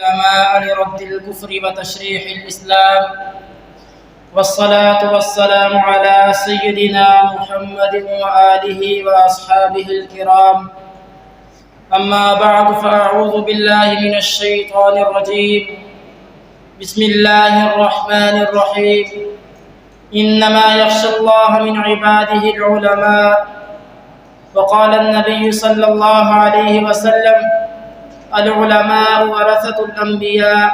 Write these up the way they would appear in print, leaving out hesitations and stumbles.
علماء لرد الكفر وتشريح الإسلام، والصلاة والسلام على سيدنا محمد وآله وأصحابه الكرام. أما بعد، فأعوذ بالله من الشيطان الرجيم. بسم الله الرحمن الرحيم. إنما يخشى الله من عباده العلماء. وقال النبي صلى الله عليه وسلم: العلماء ورثة الأنبياء.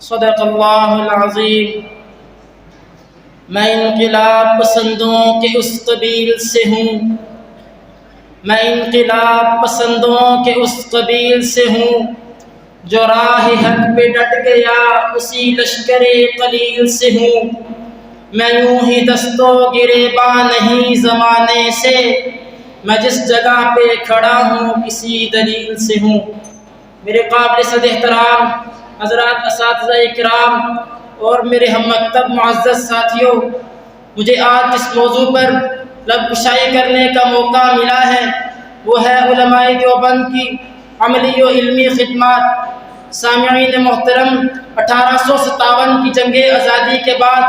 صدق اللہ العظیم. میں انقلاب پسندوں کے اس قبیل سے ہوں، میں انقلاب پسندوں کے اس قبیل سے ہوں جو راہ حق پہ ڈٹ گیا اسی لشکر قلیل سے ہوں. میں یوں ہی دستو گریباں نہیں زمانے سے، میں جس جگہ پہ کھڑا ہوں کسی دلیل سے ہوں. میرے قابل صد احترام حضرات اساتذہ کرام اور میرے ہم مکتب معزز ساتھیوں، مجھے آج جس موضوع پر لب کشائی کرنے کا موقع ملا ہے وہ ہے علماء دیوبند کی عملی و علمی خدمات. سامعین محترم، 1857 کی جنگ آزادی کے بعد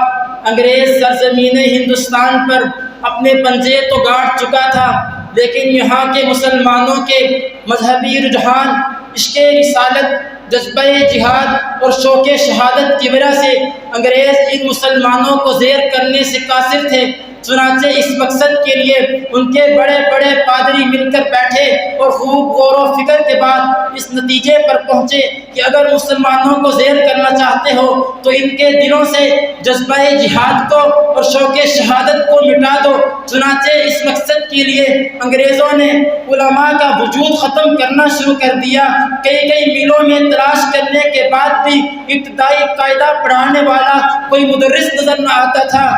انگریز سرزمین ہندوستان پر اپنے پنجے تو گاڑ چکا تھا، لیکن یہاں کے مسلمانوں کے مذہبی رجحان، عشق رسالت، جذبہ جہاد اور شوق شہادت کی وجہ سے انگریز ان مسلمانوں کو زیر کرنے سے قاصر تھے. چنانچہ اس مقصد کے لیے ان کے بڑے بڑے پادری مل کر بیٹھے اور خوب غور و فکر کے بعد اس نتیجے پر پہنچے کہ اگر مسلمانوں کو زیر کرنا چاہتے ہو تو ان کے دلوں سے جذبہ جہاد کو اور شوق شہادت کو مٹا دو. چنانچہ اس مقصد کے لیے انگریزوں نے علماء کا وجود ختم کرنا شروع کر دیا. کئی میلوں میں تلاش کرنے کے بعد بھی ابتدائی قاعدہ پڑھانے والا کوئی مدرس نظر نہ آتا تھا.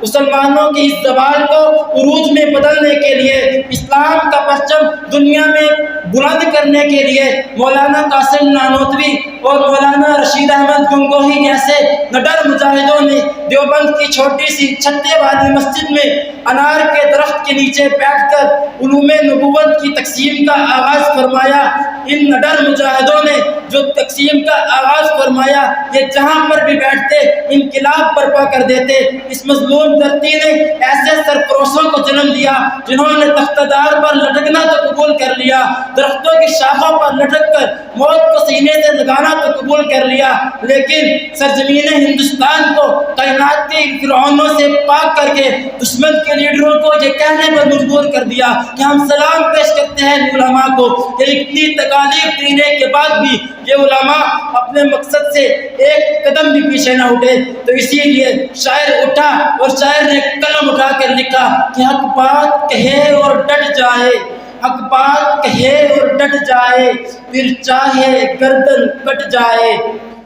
مسلمانوں کی اس زوال کو عروج میں بدلنے کے لیے، اسلام کا پرچم دنیا میں بلند کرنے کے لیے مولانا قاسم نانوتوی اور مولانا رشید احمد گنگوہی جیسے نڈر مجاہدوں نے دیوبند کی چھوٹی سی چھتے والی مسجد میں انار کے درخت کے نیچے بیٹھ کر علوم نبوت کی تقسیم کا آغاز فرمایا. ان نڈر مجاہدوں نے جو تقسیم کا آغاز فرمایا یہ جہاں پر بھی بیٹھتے انقلاب برپا کر دیتے. اس مظلوم دھرتی نے ایسے سرپروشوں کو جنم دیا جنہوں نے تختہ دار پر لٹکنا تو قبول کر لیا، درختوں کی شاخوں پر لٹک کر موت کو سینے سے لگانا تو قبول کر لیا، لیکن سرزمین ہندوستان کو کائنات کے فرعونوں سے پاک کر کے دشمن کے لیڈروں کو یہ کہنے پر مجبور کر دیا کہ ہم سلام پیش کرتے ہیں علماء کو. یہ اتنی تکالیف دینے کے بعد بھی یہ علماء اپنے مقصد سے ایک قدم بھی پیچھے نہ اٹھے. تو اسی لیے شاعر اٹھا اور شاعر نے قلم اٹھا کر لکھا کہ حق بات کہے اور ڈٹ جائے، حق بات کہے اور ڈٹ جائے، پھر چاہے گردن کٹ جائے،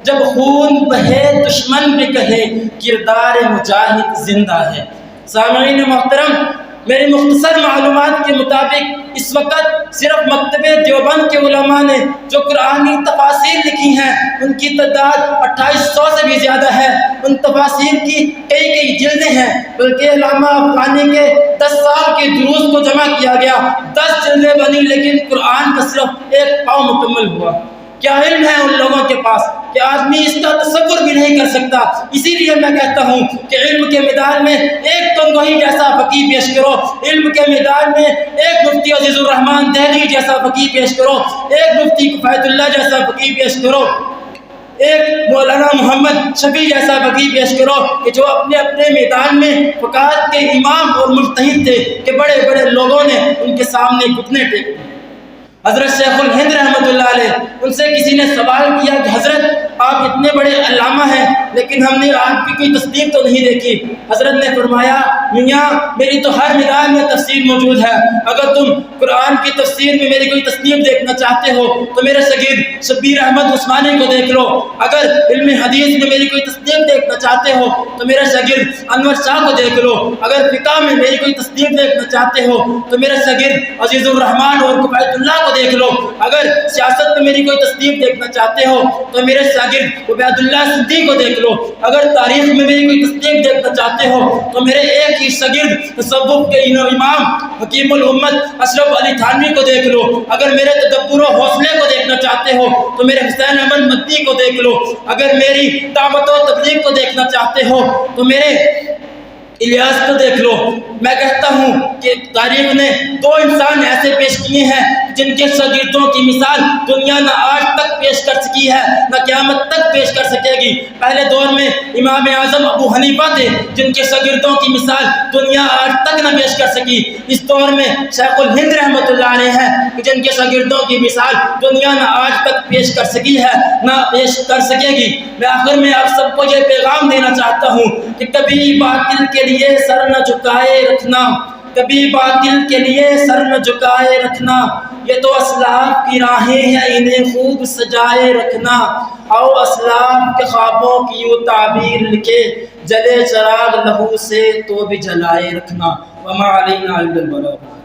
جب خون بہے دشمن بھی کہے کردار مجاہد زندہ ہے. سامعین محترم، میری مختصر معلومات کے مطابق اس وقت صرف مکتب دیوبند کے علماء نے جو قرآنی تفاسیر لکھی ہیں ان کی تعداد 2800 سے بھی زیادہ ہے. ان تفاسیر کی کئی جلدیں ہیں، بلکہ علامہ افغانی کے 10 سال کے دروس کو جمع کیا گیا، 10 جلدیں بنی، لیکن قرآن کا صرف 1 پاؤں مکمل ہوا. کیا علم ہے ان لوگوں کے پاس کہ آدمی اس کا تصور بھی نہیں کر سکتا. اسی لیے میں کہتا ہوں کہ علم کے میدان میں ایک گنگوہی جیسا فقیہ پیش کرو، علم کے میدان میں ایک مفتی عزیز الرحمان دہلوی جیسا فقیہ پیش کرو، ایک مفتی کفایت اللہ جیسا فقیہ پیش کرو، ایک مولانا محمد شفیع جیسا فقیہ پیش کرو کہ جو اپنے اپنے میدان میں فقاہت کے امام اور مجتہد تھے کہ بڑے بڑے لوگوں نے ان کے سامنے گھٹنے ٹیکے. حضرت شیخ الہند رحمۃ اللہ علیہ، ان سے کسی نے سوال کیا کہ حضرت آپ اتنے بڑے علامہ ہیں لیکن ہم نے آپ کی کوئی تصنیف تو نہیں دیکھی. حضرت نے فرمایا میاں میری تو ہر میدان میں تفسیر موجود ہے، اگر تم قرآن کی تفسیر میں میری کوئی تصنیف دیکھنا چاہتے ہو تو میرے شاگرد شبیر احمد عثمانی کو دیکھ لو، اگر علم حدیث میں میری کوئی تصنیف دیکھنا چاہتے ہو تو میرے شاگرد انور شاہ کو دیکھ لو، اگر فقہ میں میری کوئی تصنیف دیکھنا چاہتے ہو تو میرے شاگرد عزیز الرحمان اور کفایت اللہ کو دیکھ لو، اگر سیاست میں میری کوئی تصنیف دیکھنا چاہتے ہو تو میرے شاگرد شاگرد عبید اللہ صدیق کو دیکھ لو، اگر تاریخ میں میری کوئی تصدیق دیکھنا چاہتے ہو تو میرے ایک ہی شاگرد تصوف کے امام حکیم الامت اشرف علی تھانوی کو دیکھ لو، اگر میرے تدبر و حوصلے کو دیکھنا چاہتے ہو تو میرے حسین احمد مدنی کو دیکھ لو، اگر میری دعوت و تبلیغ کو دیکھنا چاہتے ہو تو میرے الیاس کو دیکھ لو۔ میں کہتا ہوں کہ تاریخ نے دو انسان ایسے پیش کیے ہیں جن کے شاگردوں کی مثال دنیا نہ آج تک پیش کر سکی ہے نہ قیامت تک پیش کر سکے گی۔ پہلے دور میں امام اعظم ابو حنیفہ تھے جن کے شاگردوں کی مثال دنیا آج تک نہ پیش کر سکی۔ اس دور میں شیخ الہند رحمۃ اللہ علیہ ہیں جن کے شاگردوں کی مثال دنیا نہ آج تک پیش کر سکی ہے نہ پیش کر سکے گی۔ میں آخر میں آپ سب کو یہ پیغام دینا چاہتا ہوں کہ کبھی باطل کے لیے سر نہ جھکائے رکھنا، کبھی باطل کے لیے سر نہ جھکائے رکھنا، یہ تو اسلاف کی راہیں ہیں انہیں خوب سجائے رکھنا۔ آؤ اسلاف کے خوابوں کی یوں تعبیر لکھے، جلے چراغ لہو سے تو بھی جلائے رکھنا۔ وما علینا الا البلاغ۔